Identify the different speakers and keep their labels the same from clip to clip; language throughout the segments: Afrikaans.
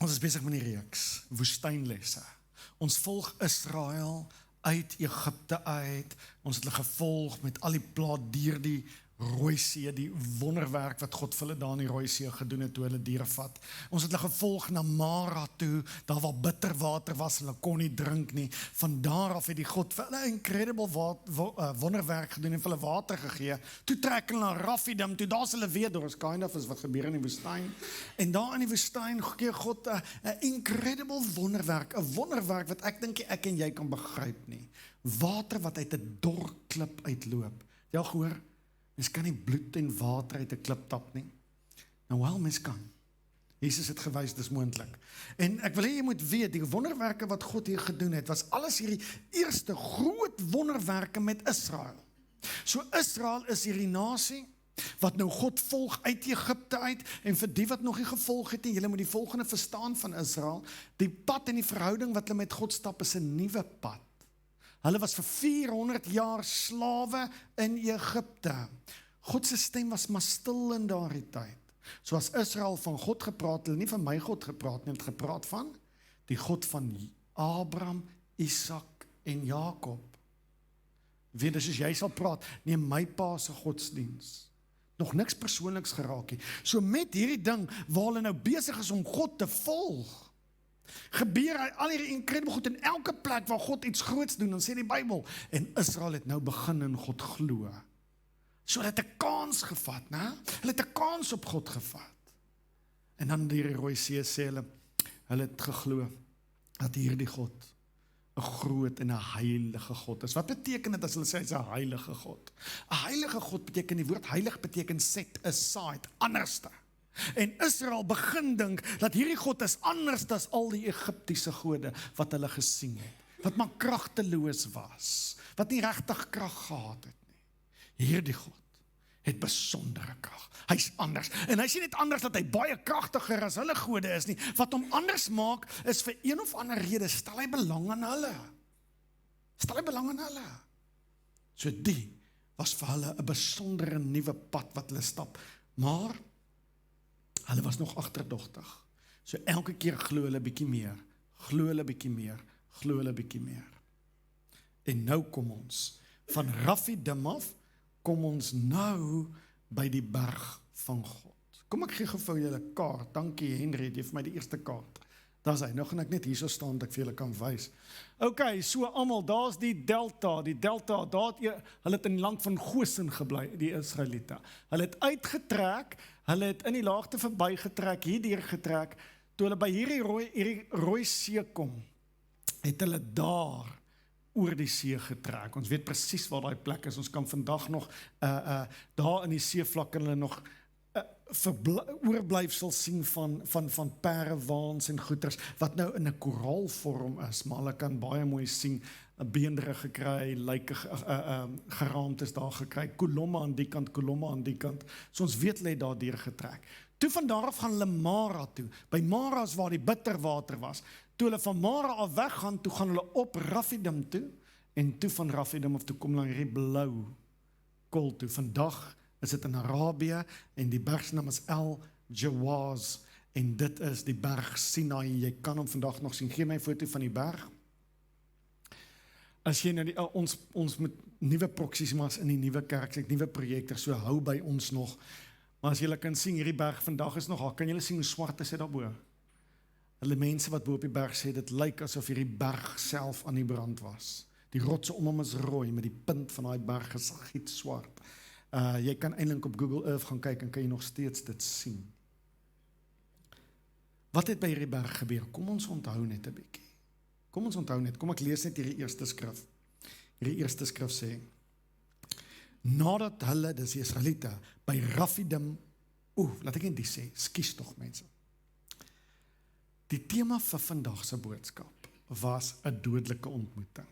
Speaker 1: Ons is besig met die reeks, woestynlesse. Ons volg Israel uit Egipte uit. Ons het hulle gevolg met al die plaas deur die Rooi See, die wonderwerk wat God vir hulle daar in die Rooi See gedoen het toe hulle diere vat. Ons het hulle gevolg na Mara toe, daar waar bitter water was, hulle kon nie drink nie. Van daar af het die God vir hulle 'n incredible wonderwerk gedoen en vir hulle water gegee. Toe trek hulle na Rafidim, toe daar's hulle weer dors, kind of is wat gebeur in die woestyn. En daar in die woestyn gee God 'n incredible wonderwerk, 'n wonderwerk wat ek dink ek en jy kan begryp nie. Water wat uit 'n dor klip uitloop. Jy al gehoor? Mens kan nie bloed en water uit 'n klip tap nie. Nou wel, mens kan. Jesus het gewys, dis moontlik. En ek wil hê jy moet weet, die wonderwerke wat God hier gedoen het, was alles hierdie eerste groot wonderwerke met Israel. So Israel is hierdie nasie, wat nou God volg uit Egipte uit, en vir die wat nog nie gevolg het, en julle moet die volgende verstaan van Israel, die pad en die verhouding wat hulle met God stap, is 'n nuwe pad. Hulle was vir 400 jaar slawe in Egipte. God se stem was maar stil in daardie tyd. So as Israel van God gepraat, hulle nie van my God gepraat nie, het gepraat van die God van Abraham, Isak en Jakob. Weet, dus as jy sal praat, neem my pa se godsdiens. Nog niks persoonliks geraak nie. So met hierdie ding, waar hulle nou besig is om God te volg, gebeur hy al hierdie incredible goed in elke plek waar God iets groots doen, dan sê die Bybel, en Israel het nou begin in God glo. So hulle het 'n kans gevat, né? Hulle het 'n kans op God gevat. En dan die Rooi See sê hulle het geglo dat hierdie God 'n groot en 'n heilige God is. Wat beteken dit as hulle sê hy's 'n heilige God? 'n Heilige God beteken, die woord heilig beteken set aside, anderste. En Israel begin dink dat hierdie God is anders as al die Egiptiese gode wat hulle gesien het, wat maar kragteloos was, wat nie regtig krag gehad het nie. Hierdie God het besondere krag. Hy's anders. En hy's nie net anders dat hy baie kragtiger as hulle gode is nie. Wat hom anders maak is vir een of ander rede stel hy belang aan hulle. Stel hy belang aan hulle. So die was vir hulle 'n besondere nuwe pad wat hulle stap. Maar hulle was nog agterdogtig. So elke keer glo hulle bietjie meer, glo hulle bietjie meer, glo hulle bietjie meer. En nou kom ons van Rafidim af, kom ons nou by die berg van God. Kom ek gee gou vir julle 'n kaart. Dankie Henry, jy het vir my die eerste kaart. Daar's hy. Nou gaan ek net hierso staan dat ek vir julle kan wys. Okay, so almal, daar's die delta, daar het hulle het in die land van Goshen gebly, die Israeliete. Hulle het uitgetrek, hulle het in die laagte verbygetrek, hierdeur getrek, toe hulle by hierdie Rooi See kom, het hulle daar oor die see getrek. Ons weet presies waar daai plek is. Ons kan vandag nog daar in die seevlak hulle nog oorblyfsel sien van parewaans en goeters, wat nou in 'n koraalvorm is, maar hulle kan baie mooi sien, 'n beendere gekry, lyke geraamtes daar gekry, kolomme aan die kant, kolomme aan die kant. So ons weet hulle het daar deur getrek. Toe van daar af gaan hulle Mara toe. By Mara is waar die bitter water was. Toe hulle van Mara af weggaan, toe gaan hulle op Rafidim toe, en toe van Rafidim af toe kom hulle hierdie blou kol toe. Vandag is dit in Arabië, en die bergsnaam is El Jawaz, en dit is die berg Sinai. Jy kan hom vandag nog sien. Gee my 'n foto van die berg. As jy nou ons met nuwe proksies maak in die nuwe kerk, nuwe projekte, so hou by ons nog. Maar as julle kan sien, hierdie berg vandag is nog, kan julle sien hoe swart is dit daarbo? Hulle mense wat bo op die berg sê, dit lyk asof hierdie berg self aan die brand was. Die rotse om hom is rooi, met die punt van daai berg is giet swart. Jy kan eintlik op Google Earth gaan kyk en kan jy nog steeds dit sien. Wat het by hierdie berg gebeur? Kom ons onthou net 'n bietjie. Kom ons onthou net, kom ek lees net hierdie eerste skrif. Hierdie eerste skrif sê, nadat hulle, dis die Israeliete, by Rafidim, laat ek net die sê, skus tog mense. Die tema vir vandag se boodskap was 'n dodelike ontmoeting.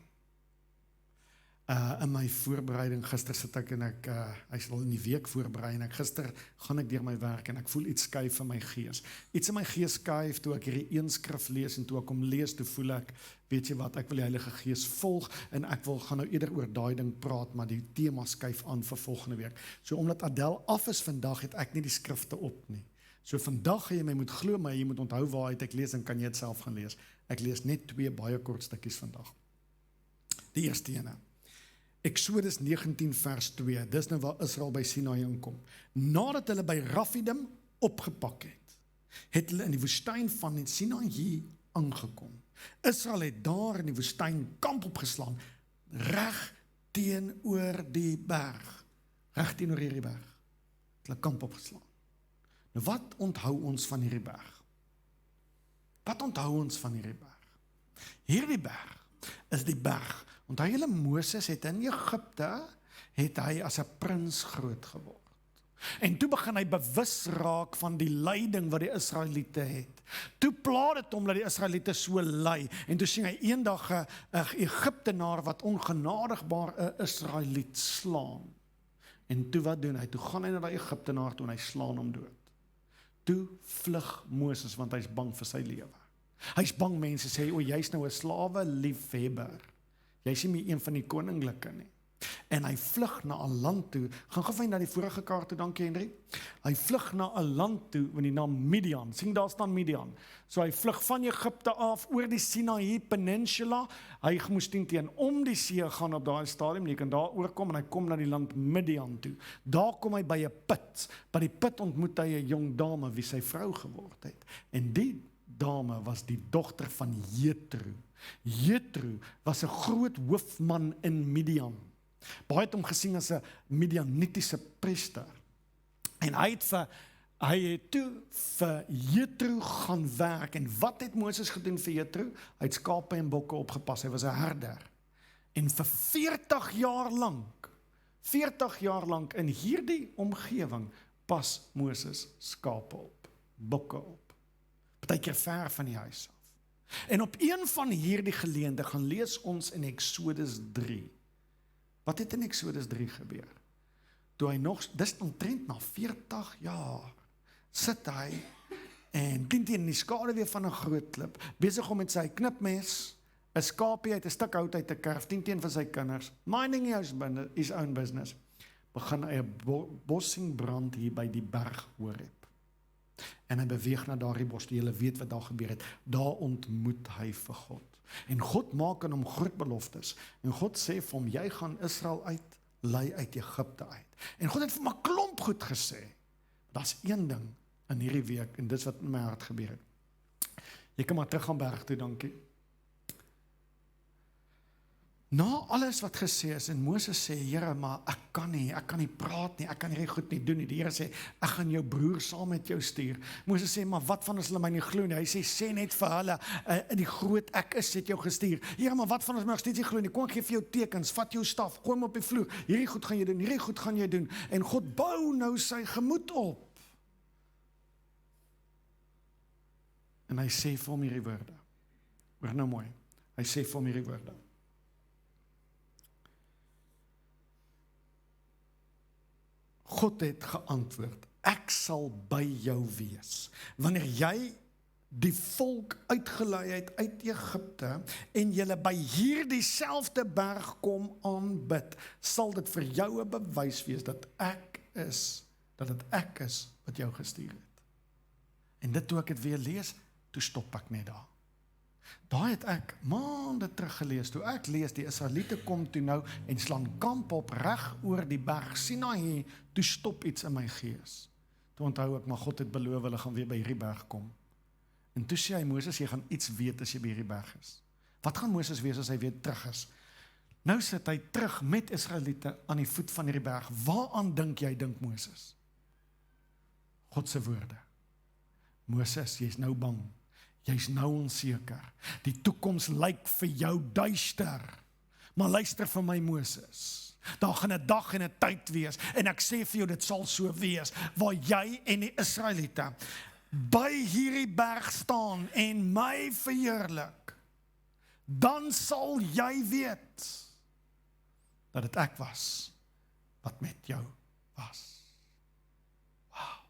Speaker 1: In my voorbereiding, gister sit ek en ek, hy sal in die week voorberei, en gister gaan ek deur my werk, en ek voel iets skuif in my gees. Iets in my gees skuif, toe ek hierdie een skrif lees, en toe ek hom lees, toe voel ek, weet jy wat, ek wil die Heilige Gees volg, en ek gaan nou eerder oor daai ding praat, maar die tema skuif aan vir volgende week. So omdat Adel af is vandag, het ek nie die skrifte op nie. So vandag gaan jy my moet glo, maar jy moet onthou waar uit ek lees, en kan jy dit self gaan lees. Ek lees net 2 baie kort stukkies vandag. Die eerste ene. Eksodus 19 vers 2, dis nou waar Israel by Sinaï inkom. Nadat hulle by Rafidim opgepak het hulle in die woestyn van Sinaï aangekom. Israel het daar in die woestyn kamp opgeslaan, reg teenoor die berg. Reg teenoor hierdie berg. Hulle kamp opgeslaan. Nou wat onthou ons van hierdie berg? Wat onthou ons van hierdie berg? Hierdie berg is die berg. Onthou julle Moses het in Egipte, het hy as 'n prins groot geword. En toe begin hy bewus raak van die lyding wat die Israeliete het. Toe pla dit hom dat die Israeliete so ly. En toe sien hy eendag 'n Egiptenaar wat ongenadigbaar 'n Israeliet slaan. En toe wat doen hy? Toe gaan hy na die Egiptenaar toe en hy slaan hom dood. Toe vlug Moses want hy's bang vir sy lewe. Hy's bang mense sê, o, jy's nou 'n slawe liefhebber. Jy's nie meer een van die koninklike nie. En hy vlug na 'n land toe. Gaan gou na die vorige kaart toe, dankie Henry. Hy vlug na 'n land toe met die naam Midian. Sien daar staan Midian. So hy vlug van Egipte af oor die Sinaï Peninsula. Hy moes teen om die see gaan op daai stadium. Jy kan daar oorkom en hy kom na die land Midian toe. Daar kom hy by 'n put. By die put ontmoet hy 'n jong dame wie sy vrou geword het. En die dame was die dogter van Jethro. Jethro was 'n groot hoofman in Midian. Baie het hom gesien as 'n Midianitiese priester. En hy het toe vir Jethro gaan werk. En wat het Moses gedoen vir Jethro? Hy het skape en bokke opgepas. Hy was 'n herder. En vir 40 jaar lank in hierdie omgewing pas Moses skape op, bokke op. Partykeer ver van die huis af. En op een van hierdie geleenthede gaan lees ons in Eksodus 3. Wat het in Eksodus 3 gebeur? Toe hy nog, dis omtrent na 40 jaar, sit hy en teen die skaduwee van 'n groot klip, besig om met sy knipmes 'n skaapie uit 'n stuk hout uit te kerf, teen van sy kinders, minding his own business, begin hy 'n bossing brand hier by die berg Horeb. En hy beweeg na daardie bos, die julle weet wat daar gebeur het. Daar ontmoet hy vir God. En God maak aan hom groot beloftes. En God sê vir hom, jy gaan Israel lei uit Egipte uit. En God het vir hom 'n klomp goed gesê. Daar's een ding in hierdie week, en dis wat in my hart gebeur het. Jy kan maar terug gaan berg toe, dankie. Na alles wat gesê is, en Moses sê, Here, maar ek kan nie praat nie, ek kan hierdie goed nie doen nie. Die Here sê, ek gaan jou broer saam met jou stuur. Moses sê, maar wat van as hulle my nie glo nie? Hy sê net vir hulle, in die groot ek is, het jou gestuur. Here, maar wat van as my nog steeds nie glo nie? Kom ek gee vir jou tekens, vat jou staf, gooi hom op die vloer. Hierdie goed gaan jy doen, hierdie goed gaan jy doen. En God bou nou sy gemoed op. En hy sê vir hom hierdie woorde. Hoor nou mooi. Hy sê vir hom hierdie woorde. God het geantwoord, ek sal by jou wees, wanneer jy die volk uitgelei het uit Egipte, en julle by hierdie selfde berg kom aanbid, sal dit vir jou 'n bewys wees, dat dit ek is wat jou gestuur het. En dit toe ek het weer lees, toe stop ek net daar. Daar het ek maande terug gelees, toe ek lees, die Israeliete kom toe nou en slaan kamp op reg oor die berg Sinaï, toe stop iets in my gees. Toe onthou ek, maar God het beloof, hulle gaan weer by hierdie berg kom. En toe sê hy, Moses, jy gaan iets weet as jy by hierdie berg is. Wat gaan Moses wees as hy weer terug is? Nou sit hy terug met Israeliete aan die voet van hierdie berg. Waaraan dink Moses? God se woorde. Moses, jy's nou bang. Jy's nou onseker. Die toekoms lyk vir jou duister. Maar luister vir my, Moses. Daar gaan 'n dag en 'n tyd wees, en ek sê vir jou, dit sal so wees, waar jy en die Israeliete by hierdie berg staan en my verheerlik. Dan sal jy weet dat dit ek was wat met jou was. Wow.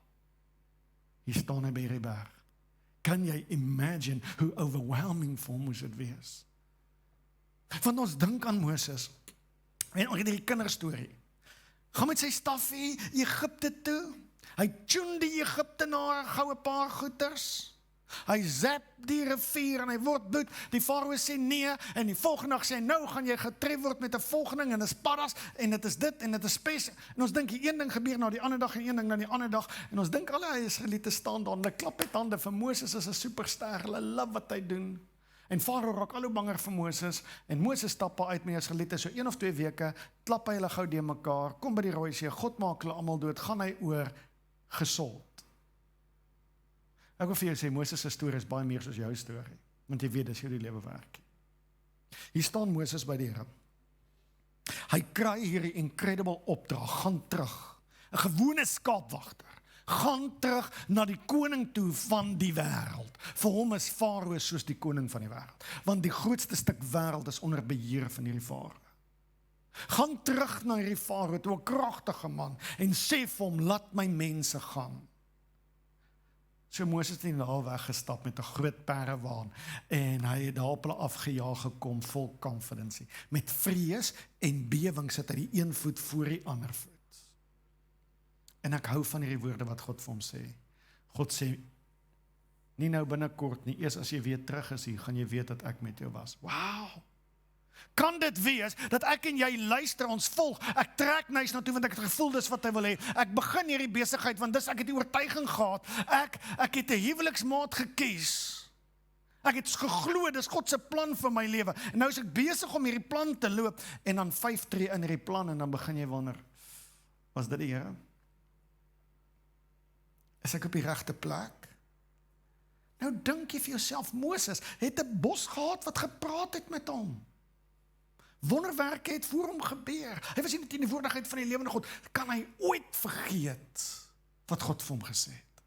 Speaker 1: Hier staan hy by hierdie berg. Kan jy imagine hoe overwhelming vir hom moes dit wees? Want ons dink aan Moses, en ons het die kinderstorie, gaan met sy stafie Egipte toe, Hy tune die Egiptenare gou 'n paar goeters. Hy zap die rivier en hy word bloed. Die farao sê nee en die volgende dag sê hy, nou gaan jy getref word met 'n volgening en dit is paddas en dit is dit en dit is pes. En ons dink die een ding gebeur na die ander dag en een ding na die ander dag en ons dink alle Israeliete staan daar en hulle klap met hande vir Moses is 'n superster. Hulle love wat hy doen. En farao raak al hoe banger vir Moses en Moses stap uit met Israeliete so 1 of 2 weke, klap hy hulle gou de mekaar, kom by die Rooi See, God maak hulle almal dood, gaan hy oor gesond. Ek wil vir jou sê, Moses se storie is baie meer soos jou storie, want jy weet, dis hoe die lewe werk. Hier staan Moses by die Here. Hy kry hierdie incredible opdrag, gaan terug, 'n gewone skaapwagter, gaan terug na die koning toe van die wêreld. Vir hom is farao soos die koning van die wêreld, want die grootste stuk wêreld is onder beheer van hierdie farao. Gaan terug na hierdie farao toe, 'n kragtige man, en sê vir hom, laat my mense gaan. So Moses het in die naal weggestap met 'n groot paravaan en hy het daar op hulle afgejaag gekom vol confidence. Met vrees en bewing sit hy die een voet voor die ander voet. En ek hou van hierdie woorde wat God vir hom sê. God sê, nie nou binnekort nie, eers as jy weer terug is hier, gaan jy weet dat ek met jou was. Wow! Kan dit wees, dat ek en jy luister, ons volg, ek trek na huis na toe, want ek het gevoel, dis wat hy wil hê, ek begin hierdie besigheid, want dis, ek het die oortuiging gehad, ek het 'n huweliksmaat gekies, ek het geglo, dis God se plan vir my lewe, en nou is ek besig om hierdie plan te loop, en dan 5 tree in hierdie plan, en dan begin jy wonder, was dit die Here? Is ek op die regte plek? Nou dink jy vir jouself, Moses het 'n bos gehad wat gepraat het met hom. Wonderwerke het voor hom gebeur. Hy was in die teenwoordigheid van die lewende God. Kan hy ooit vergeet wat God vir hom gesê het?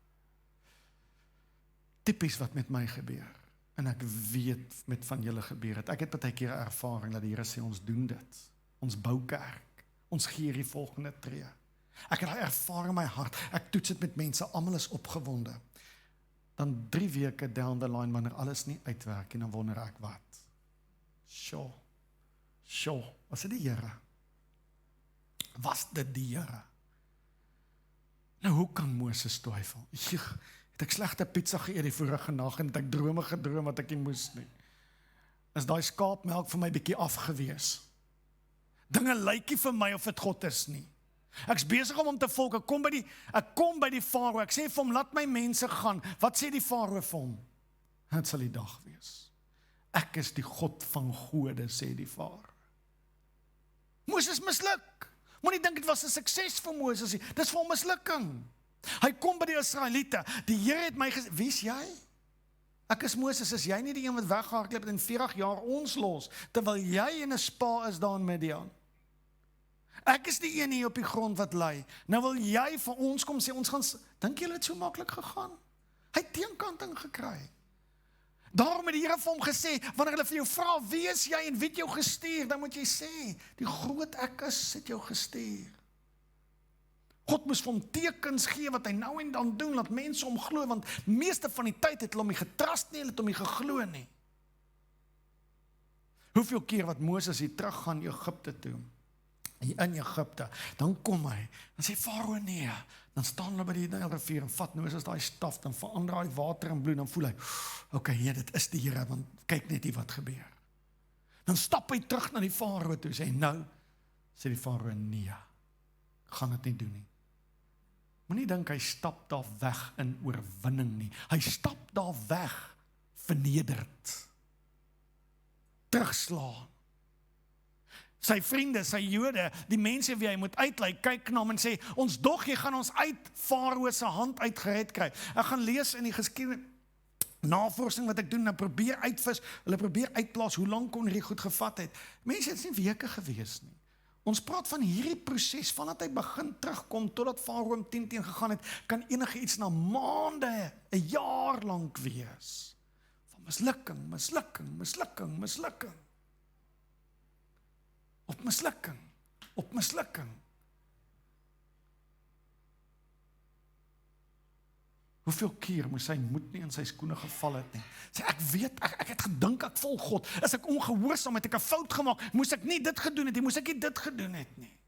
Speaker 1: Tipies wat met my gebeur. En ek weet met van julle gebeur het. Ek het baie keer ervaring dat die Here sê ons doen dit. Ons bou kerk. Ons gee die volgende tree. Ek het daai ervaring in my hart. Ek toets dit met mense, almal is opgewonde. Dan 3 weke down the line wanneer alles nie uitwerk en dan wonder ek wat. Sjoe, was dit die Here? Was dit die Here? Nou, hoe kan Moses twyfel? Het ek slegte pizza geëet die vorige nag en het ek drome gedroom wat ek nie moes nie? Is daai skaapmelk vir my bietjie afgewees? Dinge lyk nie vir my of dit God is nie. Ek's besig om hom te volg, ek kom by die farao, ek sê vir hom, laat my mense gaan. Wat sê die farao vir hom? Dit sal die dag wees. Ek is die God van gode, sê die farao. Moses misluk. Moenie dink dit was 'n sukses vir Moses nie. Dis vir hom mislukking. Hy kom by die Israeliete. Die Here het my gesê, wie is jy? Ek is Moses, is jy nie die een wat weggehardloop het en 40 jaar ons los, terwyl jy in 'n spa is daar in Midian? Ek is die een hier op die grond wat ly. Nou wil jy vir ons kom sê, ons gaan, dink julle het so maklik gegaan? Hy het teenkanting gekry. Daarom het die Here vir hom gesê, wanneer hulle vir jou vra, wie is jy en wie het jou gestuur, dan moet jy sê, die groot ek is, het jou gestuur. God moes vir hom tekens gee, wat hy nou en dan doen, laat mense hom glo, want meeste van die tyd het hulle hom nie getrust nie, hulle het hom nie geglo nie. Hoeveel keer wat Moses hier terug gaan Egipte toe, hier in Egipte, dan kom hy, dan sê farao nee, dan staan hulle by die Nylrivier en vat Moses daai staf, dan verander hy water in bloed, dan voel hy, okay, dit is die Here, want kyk net hier wat gebeur. Dan stap hy terug na die farao toe, sê nou, sê die farao nee, gaan dit nie doen nie. Moenie dink hy stap daar weg in oorwinning nie, hy stap daar weg vernederd, terugslaan. Sy vriende, sy Jode, die mense wie hy moet uitlei, kyk na hom en sê, ons dog, jy gaan ons uit farao se hand uitgered kry. Ek gaan lees in die geskiedenis, navorsing wat ek doen, en probeer uitvis, hulle probeer uitplaas, hoe lang kon hierdie goed gevat het. Mense, het is nie weke gewees nie. Ons praat van hierdie proses, vandat hy begin terugkom, totdat farao hom 10 teen gegaan het, kan enige iets na maande, 'n jaar lank wees. Van mislukking. Op mislukking. Hoeveel keer moes hy moed nie in sy skoene geval het nie. Sê, ek weet, ek het gedink ek volg God. Is ek ongehoorsaam, het ek 'n fout gemaak, moes ek nie dit gedoen het nie, moes ek nie dit gedoen het nie.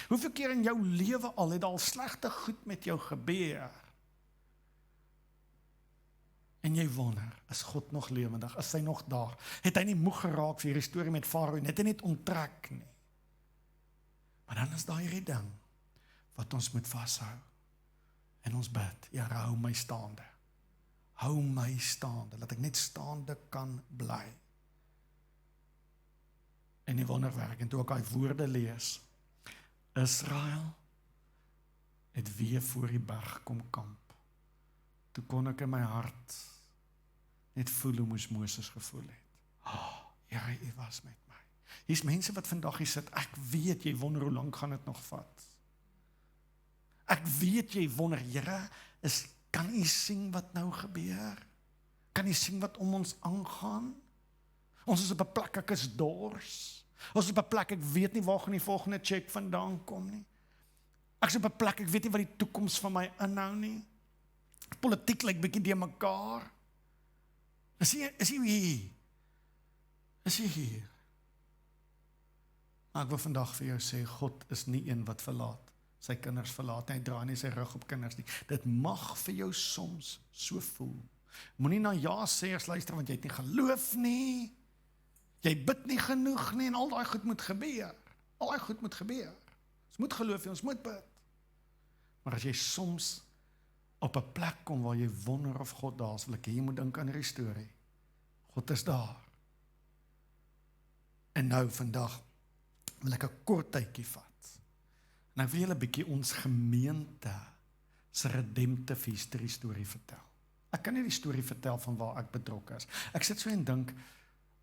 Speaker 1: Hoeveel keer in jou lewe al het al slegte goed met jou gebeur? En jy wonder, is God nog lewendig? Is hy nog daar? Het hy nie moeg geraak vir hierdie storie met Farao? Het hy net onttrek nie? Maar dan is daar hierdie ding wat ons moet vashou. En ons bid, Here, hou my staande. Hou my staande, dat ek net staande kan bly. En die wonderwerk, en toe ek daai woorde lees, Israel het weer voor die berg kom kamp. Toe kon ek in my hart net voel hoe moes Moses gevoel het. Here, U was met my. Hier's mense wat vandag hier sit, ek weet jy wonder hoe lank gaan dit nog vat. Ek weet jy wonder, Here, kan U sien wat nou gebeur? Kan U sien wat om ons aangaan? Ons is op 'n plek, ek is dors. Ons is op 'n plek, ek weet nie waar gaan die volgende check vandaan kom nie. Ek is op 'n plek, ek weet nie wat die toekoms van my inhou nie. Politiek lyk bietjie de mekaar. Is hy hier? Is hy hier? Maar ek wil vandag vir jou sê, God is nie een wat verlaat. Sy kinders verlaat, hy draai nie sy rug op kinders nie. Dit mag vir jou soms so voel. Moenie na ja-sêers luister, want jy het nie geloof nie. Jy bid nie genoeg nie, en al daai goed moet gebeur. Al daai goed moet gebeur. Ons moet geloof, ons moet bid. Maar as jy soms op 'n plek kom waar jy wonder of God daar is, wil ek hê jy moet dink aan hierdie storie. God is daar. En nou vandag wil ek 'n kort tydjie vat. En ek wil julle 'n bietjie ons gemeente se redemptive history storie vertel. Ek kan nie die storie vertel van waar ek betrokke is. Ek sit so en dink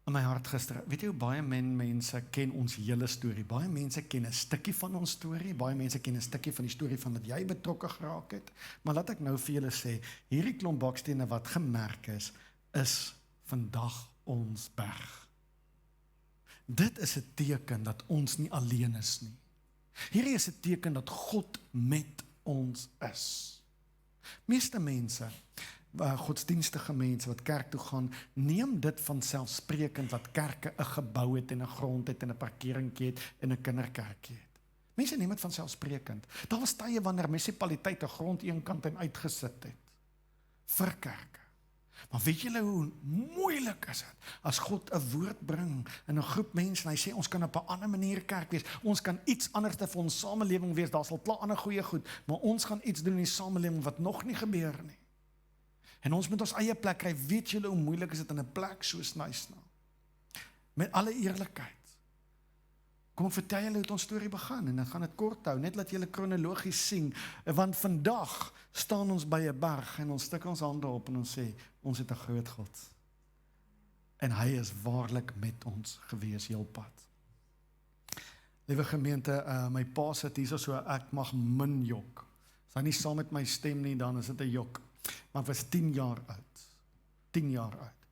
Speaker 1: in my hart gister, weet jy hoe baie mense ken ons hele storie? Baie mense ken 'n stukkie van ons storie, baie mense ken 'n stukkie van die storie van wat jy betrokke geraak het. Maar laat ek nou vir julle sê, hierdie klomp bakstene wat gemerk is vandag ons berg. Dit is 'n teken dat ons nie alleen is nie. Hierdie is 'n teken dat God met ons is. Meeste mense, godsdienstige mense wat kerk toe gaan, neem dit vanselfsprekend dat kerke 'n gebou het en 'n grond het en 'n parkeringkie het en 'n kinderkerkie het. Mense neem dit vanselfsprekend. Daar was tye wanneer munisipaliteite grond eenkant en uitgesit het vir kerke. Maar weet julle hoe moeilik is dit as God 'n woord bring in 'n groep mense en hy sê ons kan op 'n ander manier kerk wees, ons kan iets anders te vir ons samelewing wees, daar sal klaar ander goeie goed, maar ons gaan iets doen in die samelewing wat nog nie gebeur nie. En ons moet ons eie plek kry. Weet julle hoe moeilik is dit in 'n plek soos Knysna? Met alle eerlikheid. Kom ek vertel julle hoe ons storie begin en dan gaan dit kort hou, net laat julle kronologies sien, want vandag staan ons by 'n berg en ons stik ons hande op en ons sê, ons het 'n groot God. En hy is waarlik met ons gewees heelpad. Liewe gemeente, my pa sit hier so ek mag min jok. As hy nie saam met my stem nie, dan is dit 'n jok. Maar ek was 10 jaar oud. 10 jaar oud.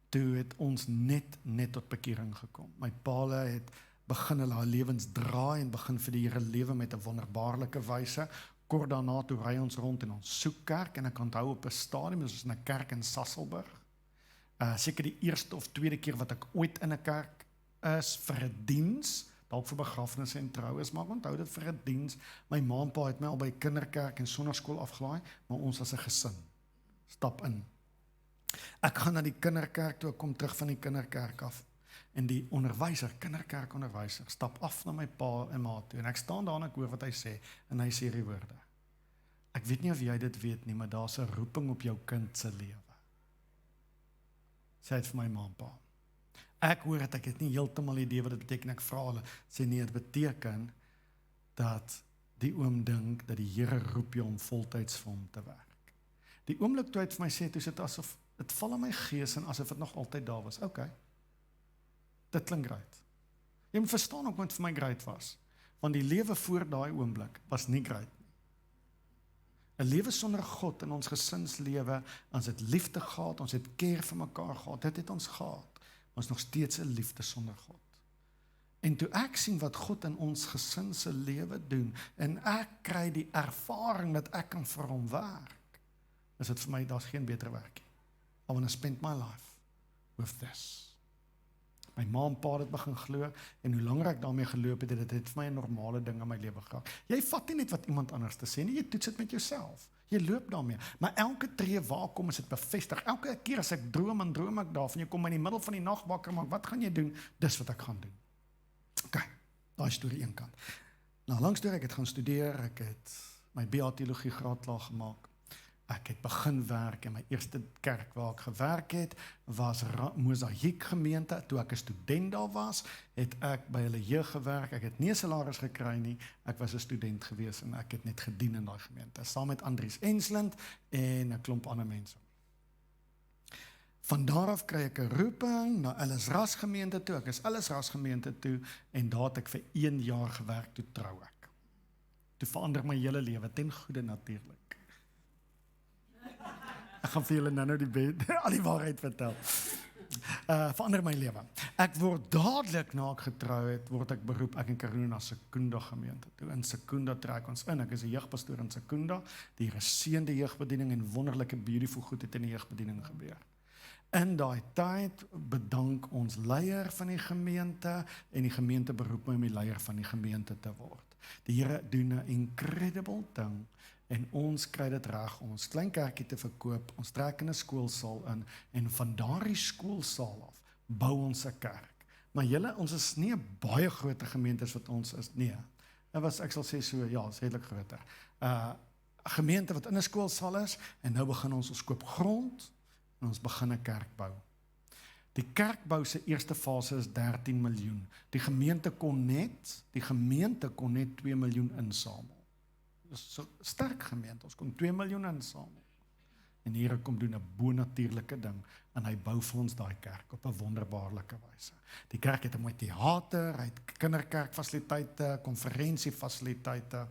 Speaker 1: Toe het ons net tot bekering gekom. My paal het begin hulle lewens draai en begin vir die Here lewe met 'n wonderbaarlike wyse. Kort daarna toe ry ons rond en ons soek kerk en ek onthou op 'n stadium, ons is in 'n kerk in Sasolburg. Seker die eerste of tweede keer wat ek ooit in 'n kerk is vir 'n diens, dalk vir begrafnisse en troues, maar ek onthou dit vir 'n diens. My ma en pa het my al by kinderkerk en sonnaarskool afgelaai, maar ons as 'n gesin stap in. Ek gaan na die kinderkerk toe, ek kom terug van die kinderkerk af. En die onderwyser, kinderkerkonderwyser, stap af na my pa en ma toe. En ek staan daar en ek hoor wat hy sê. En hy sê die woorde. Ek weet nie of jy dit weet nie, maar daar's 'n roeping op jou kind se lewe. Sê dit vir my ma en pa. Ek hoor dat ek het nie heeltemal idee wat dit beteken. Ek vra hulle, sê nee, dit beteken dat die oom dink dat die Here roep jou om voltyds vir hom te werk. Die oomblik toe hy vir my sê, toe sit asof dit val in my gees en asof dit nog altyd daar was. Okay. Dit klink great. Jy moet verstaan ook wat vir my great was. Want die lewe voor daai oomblik was nie great nie. 'n Lewe sonder God in ons gesinslewe, ons het liefde gehad, ons het care vir mekaar gehad, dit het ons gehad. Ons nog steeds 'n liefde sonder God. En toe ek sien wat God in ons gesin se lewe doen, en ek kry die ervaring dat ek kan vir hom werk, is dit vir my, daar's geen beter werk nie. I want to spend my life with this. My ma en pa het begin glo, en hoe langer ek daarmee geloop het, het vir my 'n normale ding in my lewe geraak. Jy vat nie net wat iemand anders te sê nie, jy toets dit met jouself. Jy loop daarmee. Maar elke tree waar kom is dit bevestig. Elke keer as ek droom en droom ek daarvan, jy kom in die middel van die nag wakker, maar wat gaan jy doen? Dis wat ek gaan doen. OK, daai storie een kant. Nou, langs deur ek het gaan studeer, ek het my BA teologie graad klaar gemaak. Ek het begin werk en my eerste kerk waar ek gewerk het, was Mosaïek gemeente. Toe ek 'n student daar was, het ek by hulle jeug gewerk. Ek het nie 'n salaris gekry nie. Ek was 'n student gewees en ek het net gedien in daai gemeente, saam met Andries Ensland en 'n klomp ander mense. Van daar af kry ek 'n roeping na Ellis Ras gemeente toe. Ek is Ellis Ras gemeente toe en daar het ek vir 1 jaar gewerk, toe trou ek. Toe verander my hele lewe, ten goeie natuurlik. Ek gaan vir julle nou al die waarheid vertel. Verander my lewe. Ek word dadelik na ek getrou het, word ek beroep, ek en Karino na Secunda gemeente toe. In Secunda trek ons in. Ek is 'n jeugpastoor in Secunda. Die geseënde jeugbediening en wonderlike beautiful goed het in die jeugbediening gebeur. In daai tyd bedank ons leier van die gemeente en die gemeente beroep my om die leier van die gemeente te word. Die Here doen 'n incredible ding. En ons kry dit reg om ons klein kerkie te verkoop, ons trek in 'n skoolsaal in, en van daardie skoolsaal af bou ons 'n kerk. Maar julle, ons is nie 'n baie groot gemeente as wat ons is, nee. Ek sal sê so, ja, is redelik groter. 'n Gemeente wat in 'n skoolsaal is, en nou begin ons koop grond, en ons begin 'n kerk bou. Die kerkbou se eerste fase is 13 miljoen. Die gemeente kon net 2 miljoen insamel. So sterk gemeente, ons kon 2 miljoen insamel. En die Here kom doen 'n bonatuurlike ding, en hy bou vir ons daai kerk op 'n wonderbaarlike wyse. Die kerk het 'n mooi teater, hy het kinderkerkfasiliteite, konferensiefasiliteite,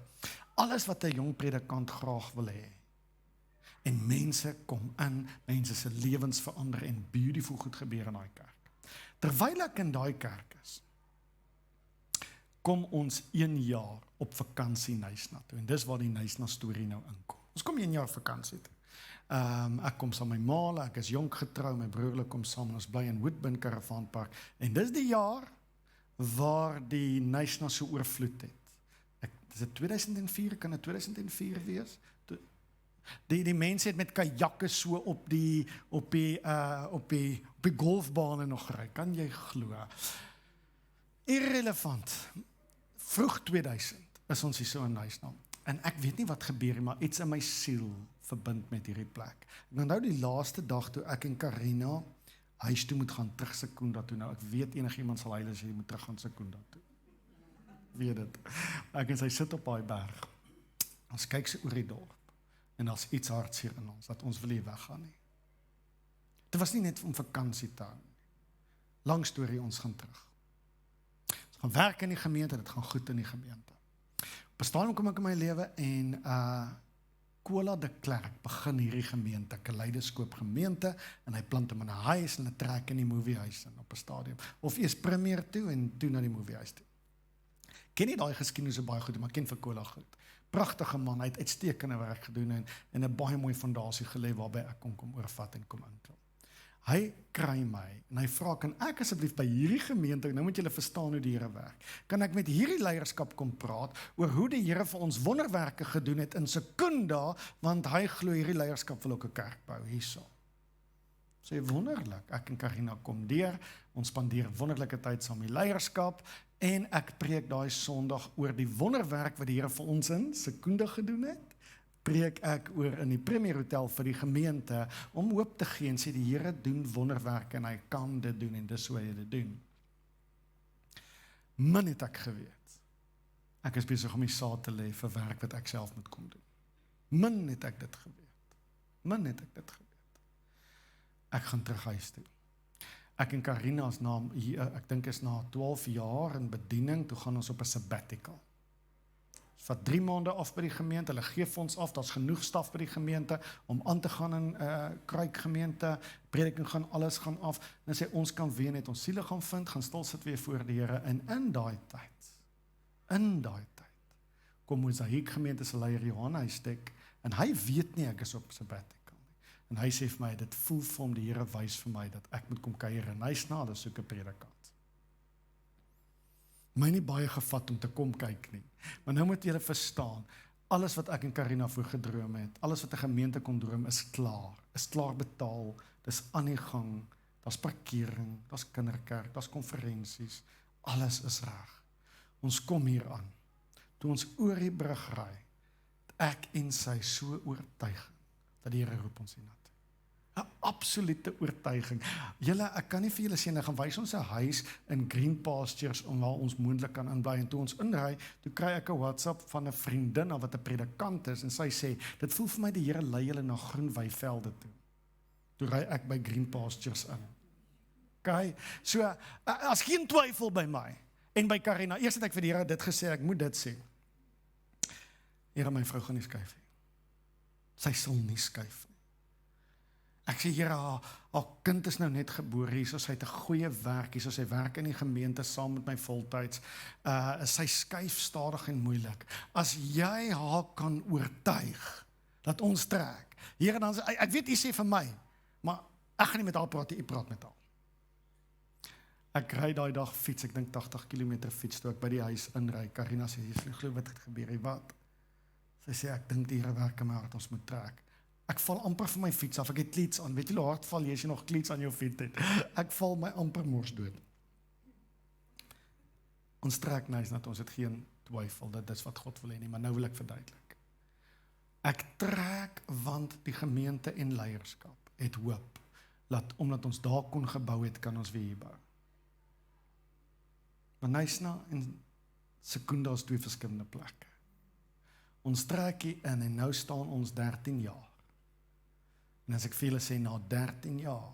Speaker 1: alles wat 'n jong predikant graag wil hê. En mense kom in, mense se lewens verander en beautiful goed gebeur in daai kerk. Terwyl ek in daai kerk is, kom ons 1 jaar op vakansie Knysna toe. En dis waar die Knysna storie nou inkom. Ons kom 1 jaar vakansie toe. Ek kom saam met my ma, ek is jonk getrou, my broerle kom saam en ons bly in Woodbine Caravanpark. En dis die jaar waar die Knysna so oorvloed het. Is dit 2004, kan dit 2004 wees? Die mense het met kajakke so op die golfbane nog gery, kan jy glo? Irrelevant. Vroeg 2000 is ons hier so in Knysna. En ek weet nie wat gebeur nie, maar iets in my siel verbind met hierdie plek. Ek onthou die laaste dag toe ek en Karina huis toe moet gaan, terug Secunda toe. Nou, ek weet enigiemand sal huil as jy moet terug gaan Secunda toe. Weet dit. Ek en sy sit op daai berg. Ons kyk so oor die dorp. En daar's iets hartseer in ons, dat ons wil nie weggaan nie. Dit was nie net om vakansie te hou. Lang storie, ons gaan terug. Ons gaan werk in die gemeente, dit gaan goed in die gemeente. Op 'n stadium kom ek in my lewe en Cola de Klerk begin hierdie gemeente, Kaleidoskoop gemeente, en hy plant hom in 'n huis en hy trek in die moviehuis in op 'n stadium. Of eers premier toe en toe na die moviehuis toe. Ken nie daai geskiedenis so baie goed, maar ken vir Cola goed. Pragtige man, hy het uitstekende werk gedoen en 'n baie mooi fondasie gelê waarby ek kom oorvat en kom inklim. Hy kry my en hy vra, kan ek asseblief by hierdie gemeente, nou moet julle verstaan hoe die Here werk, kan ek met hierdie leierskap kom praat oor hoe die Here vir ons wonderwerke gedoen het in Secunda, want hy glo hierdie leierskap wil ook 'n kerk bou hierso. Sê wonderlik, ek en Karina kom deur, ons spandeer wonderlike tyd saam met die leierskap, en ek preek daai Sondag oor die wonderwerk wat die Here vir ons in Secunda gedoen het. Preek ek oor in die Premier Hotel vir die gemeente, om hoop te gee en sê die Here doen wonderwerke en hy kan dit doen en dis hoe hy dit doen. Min het ek geweet. Ek is besig om die saad te lê vir werk wat ek self moet kom doen. Min het ek dit geweet. Min het ek dit geweet. Ek gaan terug huis toe. Ek en Karina is ek dink is na 12 jaar in bediening, toe gaan ons op 'n sabbatical. Ons vat 3 maande af by die gemeente, hulle gee vir ons af, daar's genoeg staf by die gemeente, om aan te gaan in Kruik gemeente, prediking gaan, alles gaan af, en sê ons kan weer net ons siele gaan vind, gaan stil sit weer voor die Here, en in daai tyd, kom Mosaïek gemeente se leier Johan Huystek, en hy weet nie ek is op sabbatical nie. En hy sê vir my, dit voel vir hom, die Here wys vir my, dat ek moet kom kuier in Knysna, dis soek 'n predikant. My nie baie gevat om te kom kyk nie, maar nou moet julle verstaan, alles wat ek en Karina voorgedroom het, alles wat 'n gemeente kon droom, is klaar betaal, dis aan die gang, daar's parkering, daar's kinderkerk, daar's konferensies, alles is reg. Ons kom hier aan, toe ons oor die brug ry, ek en sy so oortuig, dat die Here roep ons hiernatoe. 'n absolute oortuiging. Julle, ek kan nie vir julle sê, nou gaan wys ons 'n huis in Green Pastures, om waar ons moontlik kan inbly, en toe ons inry, toe kry ek 'n WhatsApp van 'n vriendin, wat 'n predikant is, en sy sê, dit voel vir my die Here lei julle na groen weivelde toe. Toe ry ek by Green Pastures in. Okay, so, as geen twyfel by my, en by Karina, eers het ek vir die Here dit gesê, ek moet dit sê, Here, my vrou gaan nie skuif nie. Sy sal nie skuif nie. Ek sê, Here, haar kind is nou net gebore, hier, sy het 'n goeie werk, hier, sy werk in die gemeente saam met my voltyds, sy skuif stadig en moeilik. As jy haar kan oortuig, dat ons trek, Here, dan sê, ek weet, jy sê vir my, maar ek gaan nie met haar praat, jy praat met haar. Ek ry daai dag fiets, ek dink 80 km fiets, toe ek by die huis inry, Karina sê, jy glo wat het gebeur, wat? Sy sê, ek dink die Here werk in my hart, ons moet trek. Ek val amper van my fiets af, ek het cleats aan, weet jy hoe hard val jy as jy nog cleats aan jou fiets het? Ek val my amper mors dood. Ons trek Knysna, ons het geen twyfel, dat dis wat God wil hê nie, maar nou wil ek verduidelik. Ek trek, want die gemeente en leierskap het hoop, omdat ons daar kon gebou het, kan ons weer hier bou. Maar Knysna en Secunda is 2 verskillende plekke. Ons trek hier in en nou staan ons 13 jaar. En as ek vir julle sê, na 13 jaar,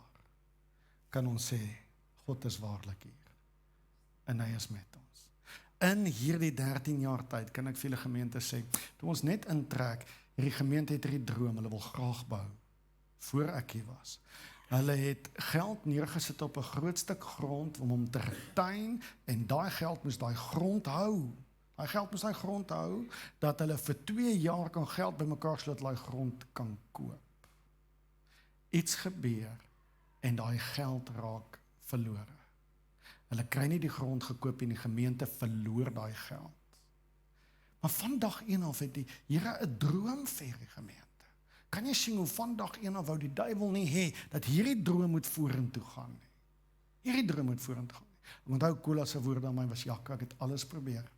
Speaker 1: kan ons sê, God is waarlik hier. En hy is met ons. In hierdie 13 jaar tyd, kan ek vir julle gemeente sê, toe ons net intrek, hierdie gemeente het hierdie droom, hulle wil graag bou, voor ek hier was. Hulle het geld neergesit op 'n groot stuk grond, om hom te retain, en daai geld moes daai grond hou. Daai geld moes daai grond hou, dat hulle vir 2 jaar kan geld bymekaar slot, daai grond kan koop. Iets gebeur, en daai geld raak verlore. Hulle kry nie die grond gekoop en die gemeente verloor daai geld. Maar van dag 1 af het die Here 'n droom vir die gemeente. Kan jy sien hoe van dag 1 af wou die duiwel nie hê, dat hierdie droom moet vorentoe gaan nie. Hierdie droom moet vorentoe gaan nie. Ek onthou Kola se woorde aan my was, Jakka, ek het alles probeer.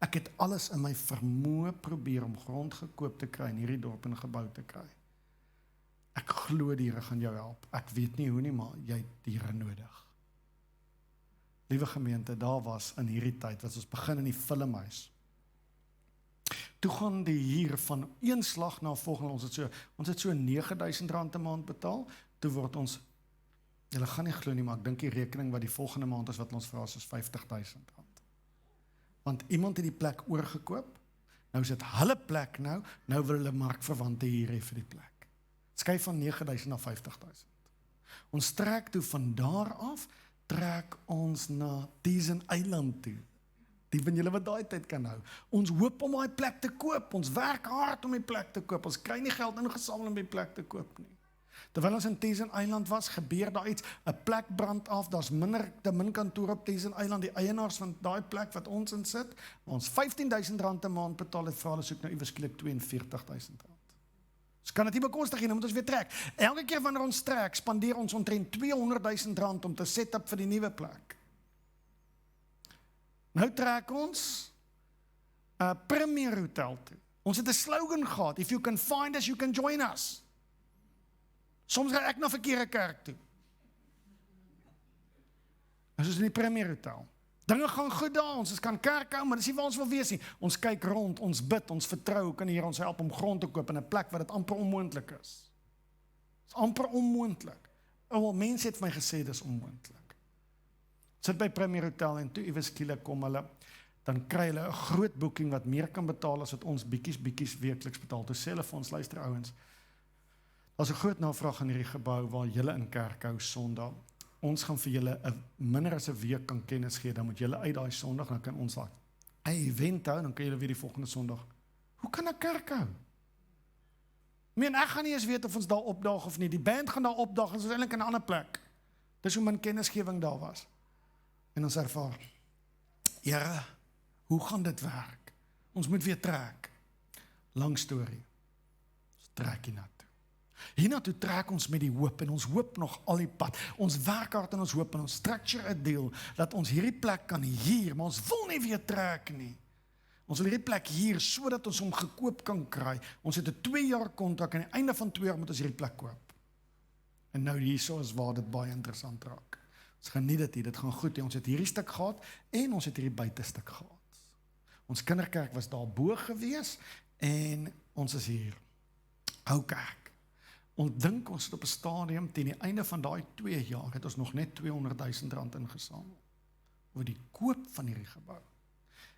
Speaker 1: Ek het alles in my vermoë probeer om grond gekoop te kry en hierdie dorp in gebou te kry. Ek glo die Here gaan jou help. Ek weet nie hoe nie, maar jy het die Here nodig. Liewe gemeente, daar was in hierdie tyd, wat ons begin in die filmhuis. Toe gaan die hier van een slag na volgende, ons het so R9,000 'n maand betaal, toe word ons, julle gaan nie glo nie, maar ek dink die rekening wat die volgende maand is, wat ons vra is R50,000. Want iemand het die plek oorgekoop, nou is dit hulle plek nou wil hulle markverwante hier hê vir die plek. Skuif van 9,000 na 50,000. Ons trek toe van daar af, trek ons na Teasen Eiland toe. Die van julle wat daai tyd kan hou. Ons hoop om daai plek te koop, ons werk hard om die plek te koop, ons kry nie geld nou gesamel om die plek te koop nie. Terwyl ons in Teasen Eiland was, gebeur daar iets, 'n plek brand af, daar's te min kantoor op Teasen Eiland, die eienaars van daai plek wat ons in sit, ons R15,000 'n maand betaal, het vra hulle soek nou iewers skielik R42,000. Ons kan dit nie bekostig nie, nou moet ons weer trek. Elke keer wanneer ons trek, spandeer ons omtrent R200,000 om te set up vir die nuwe plek. Nou trek ons Premier Hotel toe. Ons het 'n slogan gehad, if you can find us, you can join us. Soms ga ek na verkeerde kerk toe. Ons is in die Premier Hotel. Dinge gaan goed daar, ons kan kerk hou, maar dis nie waar ons wil wees nie. Ons kyk rond, ons bid, ons vertrou, kan die Here ons help om grond te koop in 'n plek waar dit amper onmoontlik is. Dit is amper onmoontlik. Mense het vir my gesê dis onmoontlik. Sit by Premier Hotel en toe iewes skielik kom hulle, dan kry hulle 'n groot boeking wat meer kan betaal as wat ons bietjies weekliks betaal. Toe sê hulle vir ons, luister ouens, daar's 'n groot navraag in hierdie gebou waar julle in kerk hou Sondag. Ons gaan vir julle 'n minder as 'n week kan kennis gee, dan moet julle uit daai Sondag, dan kan ons daai 'n event hou, dan kan julle weer die volgende Sondag. Hoe kan 'n kerk hou? Ek gaan nie eens weet of ons daar opdaag of nie. Die band gaan daar opdaag, en ons is eintlik in 'n ander plek. Dis hoe min kennisgewing daar was. En ons ervaar, Here, hoe gaan dit werk? Ons moet weer trek. Lang storie. Ons trek hiernatoe. Hiernatoe trek ons met die hoop, en ons hoop nog al die pad. Ons werk hard in ons hoop, en ons structure 'n deel, dat ons hierdie plek kan hier, maar ons wil nie weer trek nie. Ons wil hierdie plek hier, sodat ons hom gekoop kan kry. Ons het 'n 2 jaar kontrak, en aan die einde van 2 jaar moet ons hierdie plek koop. En nou hierso is waar dit baie interessant raak. Ons geniet dit hier, dit gaan goed. Ons het hierdie stuk gehad, en ons het hierdie buitestuk gehad. Ons kinderkerk was daar bo gewees, en ons is hier. Ou kerk. Ons dink ons het op 'n stadium, teen die einde van daai 2 jaar, het ons nog net R200,000 ingesamel. Oor die koop van hierdie gebou.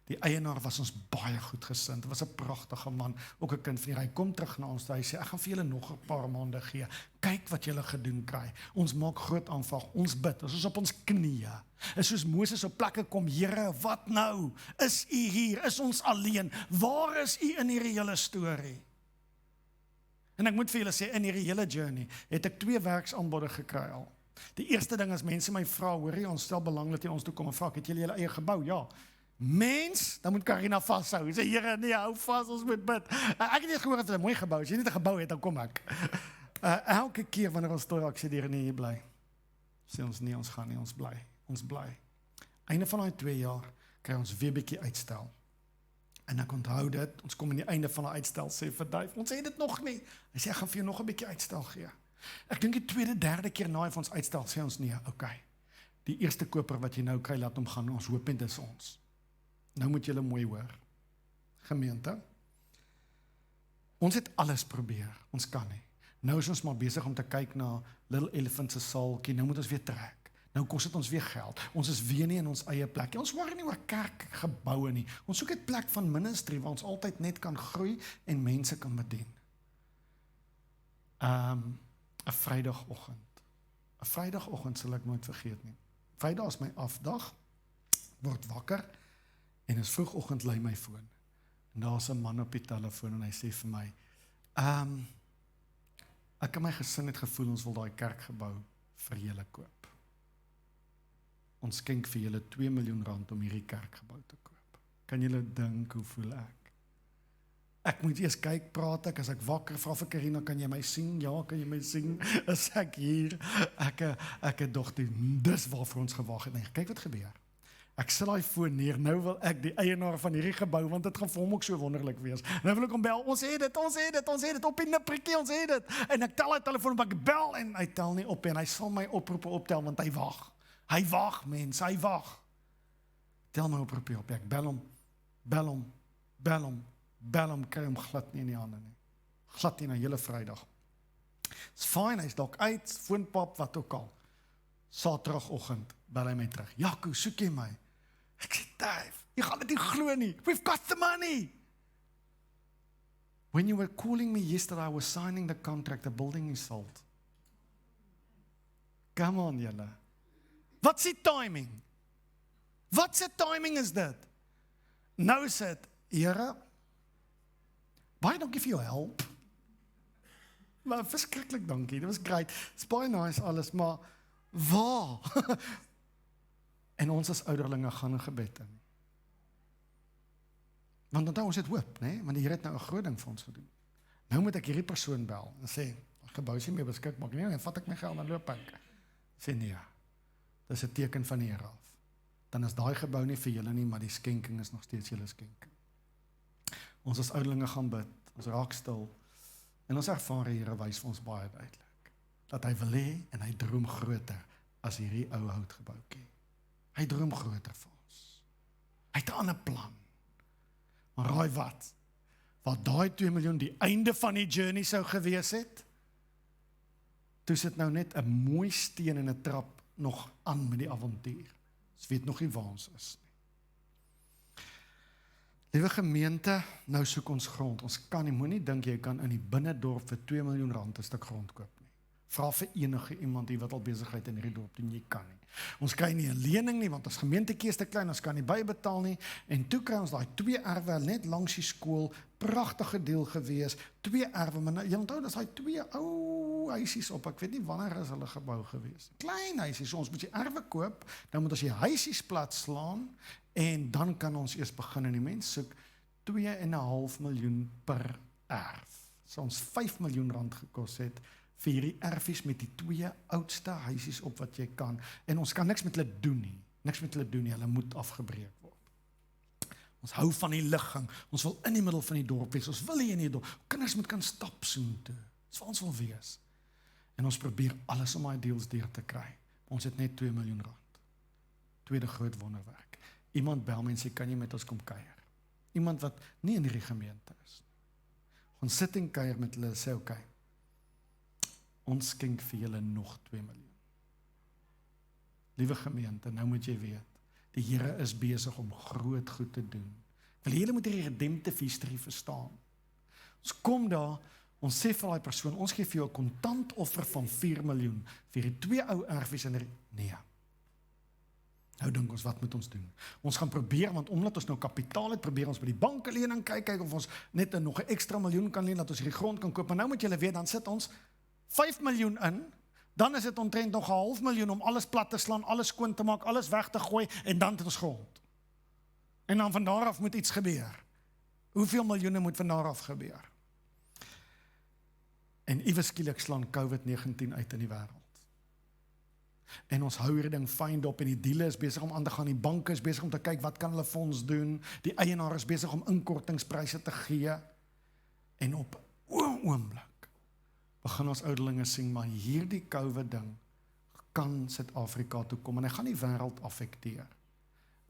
Speaker 1: Die eienaar was ons baie goed gesind, was 'n pragtige man, ook 'n kind van die, hy kom terug na ons, hy sê, ek gaan vir julle nog 'n paar maande gee, kyk wat julle gedoen kry, ons maak groot aanvraag, ons bid, ons is op ons knieë, is soos Moses op plekke kom, Here, wat nou, is u hier, is ons alleen, waar is u in hierdie hele storie? En ek moet vir julle sê, in hierdie hele journey, het ek 2 werksaanbode gekry al. Die eerste ding is, mense my vra, hoor jy, ons stel belang dat jy ons toe kom en vra, het julle julle eie gebou? Ja. Mens, dan moet Karina vasthou. Sê, Here, nee, hou vas, ons moet bid. Ek het nie gehoor dat het 'n mooi gebou is. As jy net 'n gebou het, dan kom ek. Elke keer wanneer ons toe, ek sê, Here, nee, jy bly. Sê ons nie, ons gaan nie, ons bly. Ons bly. Einde van daai 2 jaar, kry ons weer 'n bietjie uitstel. En ek onthou dit, ons kom aan die einde van die uitstel, sê vir Duif, ons het dit nog nie. Hy sê, ek gaan vir jou nog 'n bietjie uitstel gee. Ek dink die tweede, derde keer na ons uitstel, sê ons nee, okay. Die eerste koper wat jy nou kry, laat hom gaan, ons hoop net dis ons. Nou moet julle mooi hoor, gemeente. Ons het alles probeer, ons kan nie. Nou is ons maar besig om te kyk na Little Elephant se saaltjie, nou moet ons weer trek. Nou kos dit ons weer geld. Ons is weer nie in ons eie plek. Ons worry nie oor kerkgeboue nie. Ons soek 'n plek van ministry waar ons altyd net kan groei en mense kan bedien. 'n Vrydagoggend. 'n Vrydagoggend sal ek nooit vergeet nie. Vrydag is my afdag, word wakker, en is vroegoggend lui my foon. En daar's 'n man op die telefoon en hy sê vir my, ek en my gesin het gevoel ons wil daai kerkgebou vir julle koop. Ons skenk vir julle R2 miljoen om hierdie kerkgebou te koop. Kan julle dink hoe voel ek? Ek moet eers kyk, praat ek, as ek wakker, vra vir Karina, kan jy my sien? Ja, kan jy my sien? Is ek hier? Ek het dog, dis waarvoor ons gewag het. En kyk wat gebeur. Ek sit daai foon neer, nou wil ek die eienaar van hierdie gebou, want dit gaan vir hom ook so wonderlik wees. Nou wil ek hom bel, ons het dit, op die nippertjie, ons het dit. En ek tel die telefoon op, ek bel, en hy tel nie op, en hy sal my oproepe optel, want hy wag. Hy wag, mens, hy wag. Tel my oproepie op, ek bel hom, kry hom glad nie in die hande nie. Glad nie na hele Vrydag. It's fine, hy's dalk uit, foonpap, wat ook al. Saterdagoggend bel hy my terug. Jaco, soek jy my? Ek sê, Dave, jy gaan dit nie glo nie. We've got the money. When you were calling me yesterday, I was signing the contract, the building is sold. Come on, julle. Wat se timing? Wat se timing is dit? Nou is dit, Here, baie dankie vir jou help. Maar verskriklik dankie, dit was great. It's baie nice alles, maar waar? En ons as ouderlinge gaan in gebed in. Want onthou, ons het hoop, né? Want die Here het nou 'n groot ding vir ons gedoen. Nou moet ek hierdie persoon bel en sê, gebou is nie meer beskikbaar nie, en vat ek my geld, dan loop ek. Sê nee, dis 'n teken van die Here af. Dan is daai gebou nie vir julle nie, maar die skenking is nog steeds julle skenking. Ons as ouderlinge gaan bid, ons raak stil, en ons ervaar die Here wys vir ons baie duidelik, dat hy wil hê en hy droom groter as hierdie ou houtgebouetjie. Hy droom groter vir ons. Hy het 'n ander plan. Maar raai wat? Wat daai 2 miljoen die einde van die journey sou gewees het, toe sit nou net 'n mooi steen en 'n trap nog aan met die avontuur. Ons weet nog nie waar ons is nie. Liewe gemeente, nou soek ons grond. Ons kan nie, moenie dink jy kan in die binnendorp vir R2 miljoen 'n stuk grond koop nie. Vra vir enige iemand hier wat al besigheid in hierdie dorp doen, jy kan nie. Ons kry nie 'n lening nie, want ons gemeentetjie is te klein, ons kan nie bybetaal nie, en toe kry ons daai 2 erwe net langs die skool, pragtige deel gewees, 2 erwe, maar jy onthou, dis daai 2 ou huisies op, ek weet nie wanneer is hulle gebou gewees, klein huisies, so ons moet die erwe koop, dan moet ons die huisies plat slaan, en dan kan ons eers begin, en die mens soek 2,5 miljoen per erf, so ons 5 miljoen rand gekos het, vir hierdie erfies met die 2 oudste huisies op wat jy kan, en ons kan niks met hulle doen nie, hulle moet afgebreek word. Ons hou van die ligging, ons wil in die middel van die dorp wees, ons wil hier in die dorp, kinders moet kan stap soontoe, dis wat ons wil wees, en ons probeer alles om daai deals deur te kry, ons het net 2 miljoen rand, tweede groot wonderwerk, iemand bel my en sê, kan jy met ons kom kuier, iemand wat nie in hierdie gemeente is, ons sit en kuier met hulle, sê okay, ons skenk vir julle nog 2 miljoen. Liewe gemeente, nou moet jy weet, die Here is besig om groot goed te doen. Wil julle moet hierdie redemptive history verstaan. Ons kom daar, ons sê vir daai persoon, ons gee vir jou 'n kontantoffer van 4 miljoen, vir die 2 ou erfies en nee. Nou dink ons, wat moet ons doen? Ons gaan probeer, want omdat ons nou kapitaal het, probeer ons by die banke lening kyk of ons net nog 'n extra miljoen kan leen, dat ons hierdie grond kan koop, maar nou moet julle weet, dan sit ons 5 miljoen in, dan is dit omtrent nog 0,5 miljoen om alles plat te slaan, alles skoon te maak, alles weg te gooi, en dan het ons grond. En dan van daar af moet iets gebeur. Hoeveel miljoene moet van daar af gebeur? En iewes skielik slaan COVID-19 uit in die wêreld. En ons hou hierdie ding fyn dop, en die deale is besig om aan te gaan, die banke is besig om te kyk, wat kan hulle vir ons doen, die eienaar is besig om inkortingspryse te gee, en op oomblik, begin ons ouderlinge sien, maar hierdie COVID ding kan Suid-Afrika toe kom, en hy gaan die wêreld affekteer.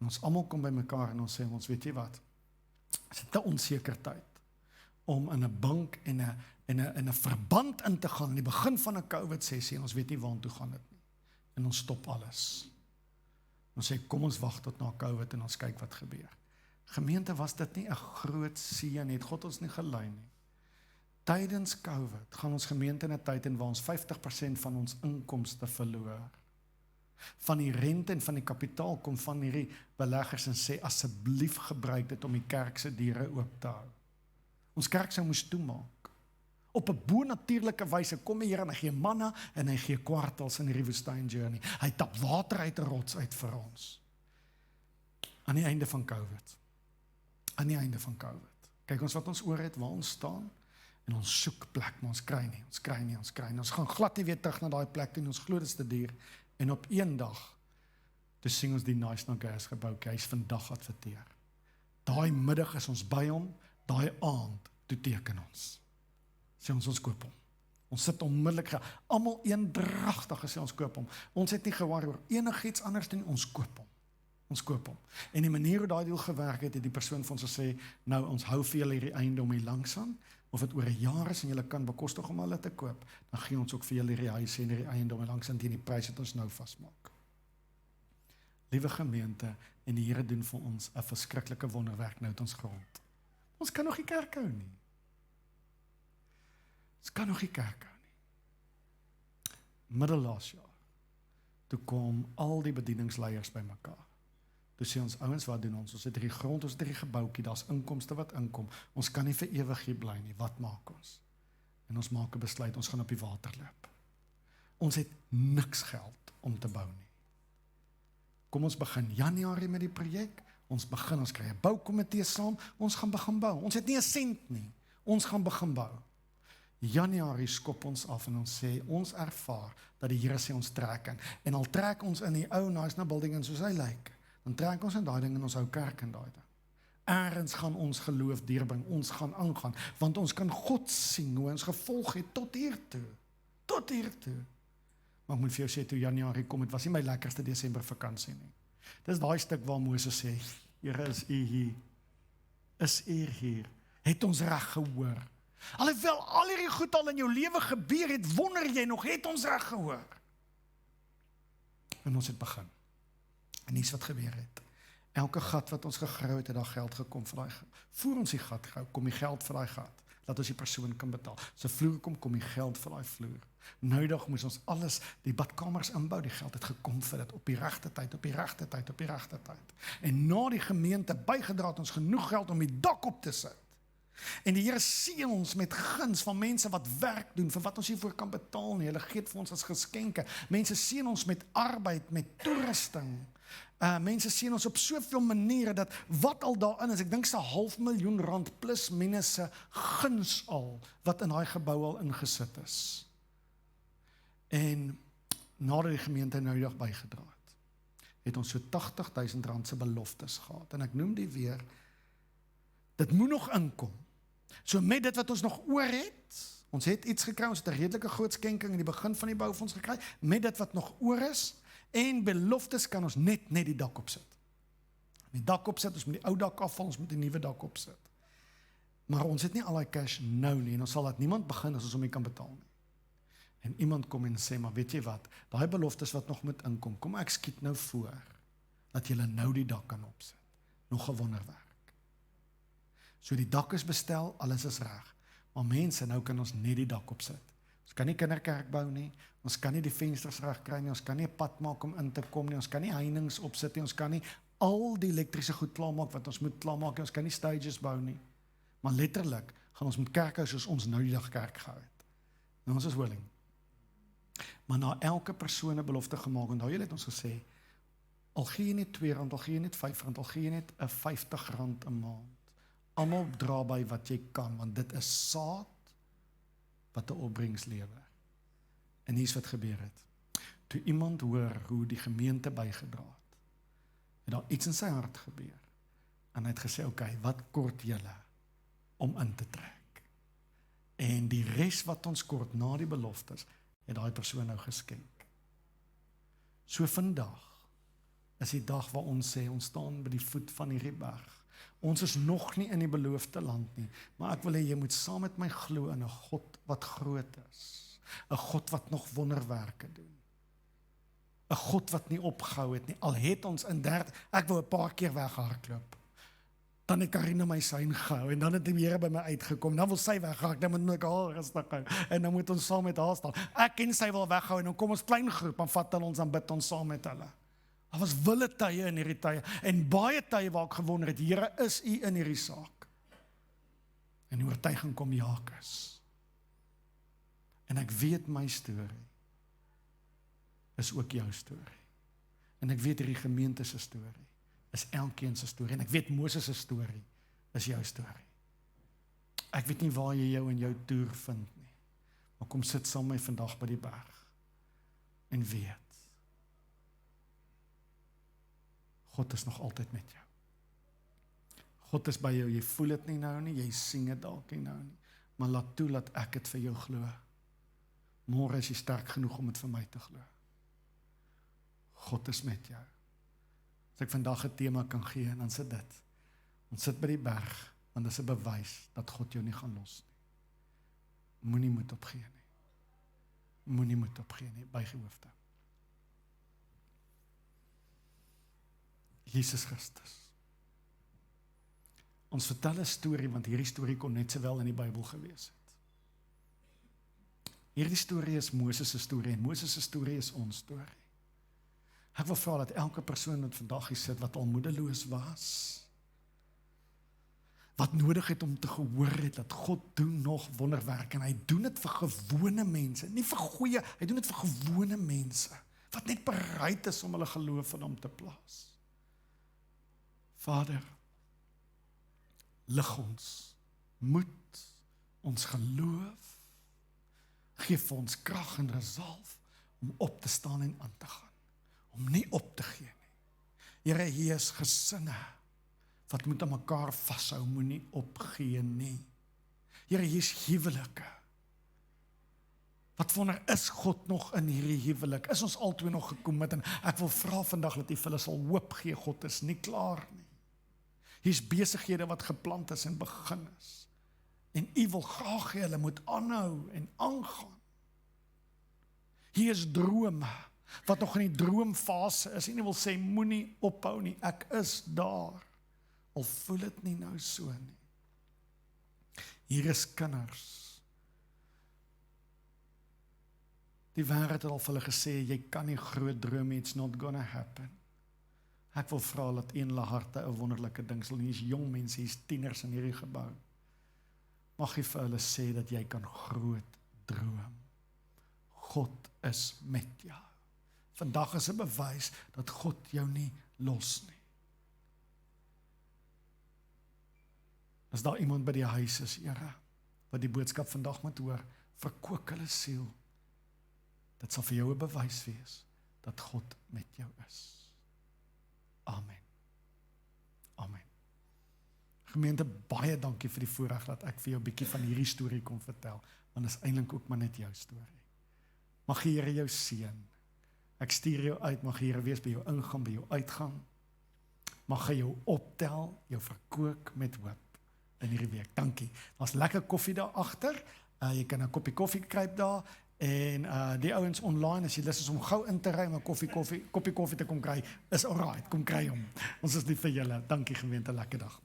Speaker 1: En ons almal kom by mekaar en ons sê, ons weet jy wat, is dit 'n onseker tyd, om in 'n bank en 'n verband in te gaan, in die begin van 'n COVID-sessie, en ons weet nie waartoe gaan dit nie. En ons stop alles. Ons sê, kom ons wag tot na COVID, en ons kyk wat gebeur. Gemeente, was dit nie 'n groot seën, het God ons nie gelei nie. Tydens COVID gaan ons gemeente in 'n tyd in waar ons 50% van ons inkomste verloor. Van die rente en van die kapitaal kom van hierdie beleggers en sê, asseblief gebruik dit om die kerk se deure oop te hou. Ons kerk sou moes toemaak. Op 'n bo-natuurlike wyse kom die Here en hy gee manna en hy gee kwartels in hierdie woestyn journey. Hy tap water uit 'n rots uit vir ons. Aan die einde van COVID. Kyk ons wat ons oor het, waar ons staan, en ons soek plek, maar ons kry nie. Ons gaan glad nie weer terug na daai plek toe, en ons glo dit is te duur. En op een dag, toe sien ons die National Gas gebou, hy is vandag adverteer. Daai middag is ons by hom, daai aand, toe teken ons. Sê ons koop hom. Ons sit onmiddellik, almal eendragtig gesê ons koop hom. Ons het nie gewaar oor enigiets anders nie, ons koop hom. En die manier hoe daai deal gewerk het die persoon vir ons gesê, nou ons hou vir julle hierdie eiendom hier langsaan, of het oor 'n jaar is en julle kan bekostig om hulle te koop, dan gee ons ook vir julle hierdie huis en hierdie eiendom langsaan teen die prys wat ons nou vasmaak. Liewe gemeente, en die Here doen vir ons 'n verskriklike wonderwerk nou het ons grond. Ons kan nog nie kerk hou nie. Middel laas jaar, toe kom al die bedieningsleiers by mekaar. Toe sê ons, ouens, wat doen ons? Ons het hierdie grond, ons het hierdie gebouetjie, daar's inkomste wat inkom. Ons kan nie vir ewig hier bly nie. Wat maak ons? En ons maak 'n besluit, ons gaan op die water loop. Ons het niks geld om te bou nie. Kom ons begin Januarie met die projek. Ons kry 'n boukomitee saam, ons gaan begin bou. Ons het nie 'n sent nie. Ons gaan begin bou. Januarie skop ons af en ons sê, ons ervaar dat die Here sê ons trek in. En al trek ons in die ou nice building en soos hy lyk, dan trek ons in daai ding en ons hou kerk in daai ding. Ergens gaan ons geloof deurbring, ons gaan aangaan, want ons kan God sien hoe ons gevolg het tot hier toe. Maar ek moet vir jou sê, toe Januarie kom, het was nie my lekkerste Desember vakansie nie. Dis daai stuk waar Moses sê, Here, is U hier? Is U hier? Het ons reg gehoor? Alhoewel al hierdie goed al in jou lewe gebeur het, wonder jy nog, het ons reg gehoor? En ons het begin. En iets wat gebeur het. Elke gat wat ons gegrou het, daar geld gekom vir daai gat. Voor ons die gat gehou, kom die geld vir daai gat. dat ons die persoon kan betaal. So vloer kom die geld vir daai vloer. Noudag moes ons alles, die badkamers inbou, die geld het gekom vir dit, op die regte tyd. En na die gemeente bygedra het ons genoeg geld om die dak op te sit. En die Here seën ons met guns van mense wat werk doen, vir wat ons hiervoor kan betaal nie. Hulle gee dit vir ons as geskenke. Mense seën ons met arbeid, met toerusting. Mense sien ons op soveel maniere, dat wat al daarin is, ek dink 500.000 rand plus minus guns al, wat in daai gebou al ingesit is. En nadat die gemeente Noudag bygedra het ons so 80.000 rand se beloftes gehad, en ek noem die weer, dit moet nog inkom. So met dit wat ons nog oor het, ons het iets gekry, ons het 'n redelike groot skenking in die begin van die boufonds gekry, met dit wat nog oor is, en beloftes kan ons net die dak opsit. Die dak opsit, ons moet die ou dak afval, ons moet die nuwe dak opsit. Maar ons het nie al die cash nou nie, en ons sal dat niemand begin as ons hom nie kan betaal nie. En iemand kom en sê, maar weet jy wat, daai beloftes wat nog moet inkom, kom ek skiet nou voor, dat julle nou die dak kan opsit. Nog 'n wonderwerk. So die dak is bestel, alles is reg. Maar mense, nou kan ons net die dak opsit. Ons kan nie kinderkerk bou nie, ons kan nie die vensters reg kry nie, ons kan nie 'n pad maak om in te kom nie, ons kan nie heininge opsit nie, ons kan nie al die elektriese goed klaarmaak wat ons moet klaarmaak nie, ons kan nie stages bou nie. Maar letterlik gaan ons met kerk hou soos ons nou die dag kerk gehou het. En ons is willing. Maar na elke persoon 'n belofte gemaak, en het ons gesê, al gee jy net R2, al gee jy net R5, al gee jy net 'n R50 'n maand. Almal dra by wat jy kan, want dit is saad wat 'n opbrengs lewer. En hier's wat gebeur het. Toe iemand hoor hoe die gemeente bygedra het daar iets in sy hart gebeur. En hy het gesê, okay, wat kort julle om in te trek? En die res wat ons kort na die beloftes, het daai persoon nou geskenk. So vandag is die dag waar ons sê, ons staan by die voet van hierdie berg. Ons is nog nie in die beloofde land nie, maar ek wil hê jy moet saam met my glo in 'n God wat groot is, 'n God wat nog wonderwerke doen, 'n God wat nie opgehou het nie, al het ons in 30, ek wou 'n paar keer weghardloop, dan het Karina my sein gehou, en dan het die Here by my uitgekom, dan wil sy weghardloop, dan moet ek haar rustig hou, en dan moet ons saam met haar staan, ek en sy wil weghou, en dan kom ons klein groep, en vat ons en bid ons saam met hulle. Daar was wille tye in hierdie tye, en baie tye waar ek gewonder het, Here, is U in hierdie saak? En die oortuiging kom Jacques. En ek weet my storie is ook jou storie. En ek weet hierdie gemeente se storie is elkeen se storie. En ek weet Moses se storie is jou storie. Ek weet nie waar jy jou in jou toer vind nie, maar kom sit saam met my vandag by die berg en weet, God is nog altyd met jou. God is by jou, jy voel dit nie nou nie, jy sien dit dalk nie nou nie, maar laat toe dat ek dit vir jou glo. Môre is jy sterk genoeg om dit vir my te glo. God is met jou. As ek vandag 'n tema kan gee, en dan sit dit. Ons sit by die berg, want dit is 'n bewys dat God jou nie gaan los nie. Moenie moed opgee nie. Moenie moed opgee nie, buig jou hoofde. Jesus Christus. Ons vertel 'n storie, want hierdie storie kon net sowel in die Bybel gewees het. Hierdie storie is Moses se storie, en Moses se storie is ons storie. Ek wil vra dat elke persoon wat vandag hier sit, wat al moedeloos was, wat nodig het om te gehoor het, dat God doen nog wonderwerke, en hy doen dit vir gewone mense, nie vir goeie, hy doen dit vir gewone mense, wat net bereid is om hulle geloof in hom te plaas. Vader, lig ons, moed, ons geloof, geef vir ons krag en resolve om op te staan en aan te gaan, om nie op te gee nie. Here, hier is gesinne wat moet aan mekaar vashou, moenie opgee nie. Here, hier is huwelike. Wat wonder, is God nog in hierdie huwelik? Is ons albei nog gekommit? En ek wil vra vandag dat U vir hulle sal hoop gee, God is nie klaar nie. Hier's besighede wat geplant is en begin is. En U wil graag hê hulle moet aanhou en aangaan. Hier is drome wat nog in die droomfase is. En U wil sê, moenie ophou nie, ek is daar. Al voel dit nie nou so nie. Hier is kinders. Die wêreld het al vir hulle gesê, jy kan nie groot droom, it's not gonna happen. Ek wil vra dat in hulle harte 'n wonderlike ding sal, hier's jong mense, hier's tieners in hierdie gebou. Mag jy vir hulle sê dat jy kan groot droom. God is met jou. Vandag is 'n bewys dat God jou nie los nie. As daar iemand by die huis is, Here, wat die boodskap vandag moet hoor, verkoop hulle siel. Dit sal vir jou 'n bewys wees dat God met jou is. Amen. Amen. Gemeente, baie dankie vir die voorreg dat ek vir jou 'n bietjie van hierdie storie kon vertel, want dit is eintlik ook maar net jou storie. Mag die Here jou seën. Ek stuur jou uit, mag die Here wees by jou ingang, by jou uitgang. Mag hy jou optel, jou verkoop met hoop in hierdie week. Dankie. Daar's lekker koffie daar agter. Jy kan 'n koppie koffie kry daar. En die ouens online, as jy lus is om gou in te ry om 'n koppie koffie te kom kry, is alright, kom kry hom. Ons is lief vir julle. Dankie gemeente, lekker dag.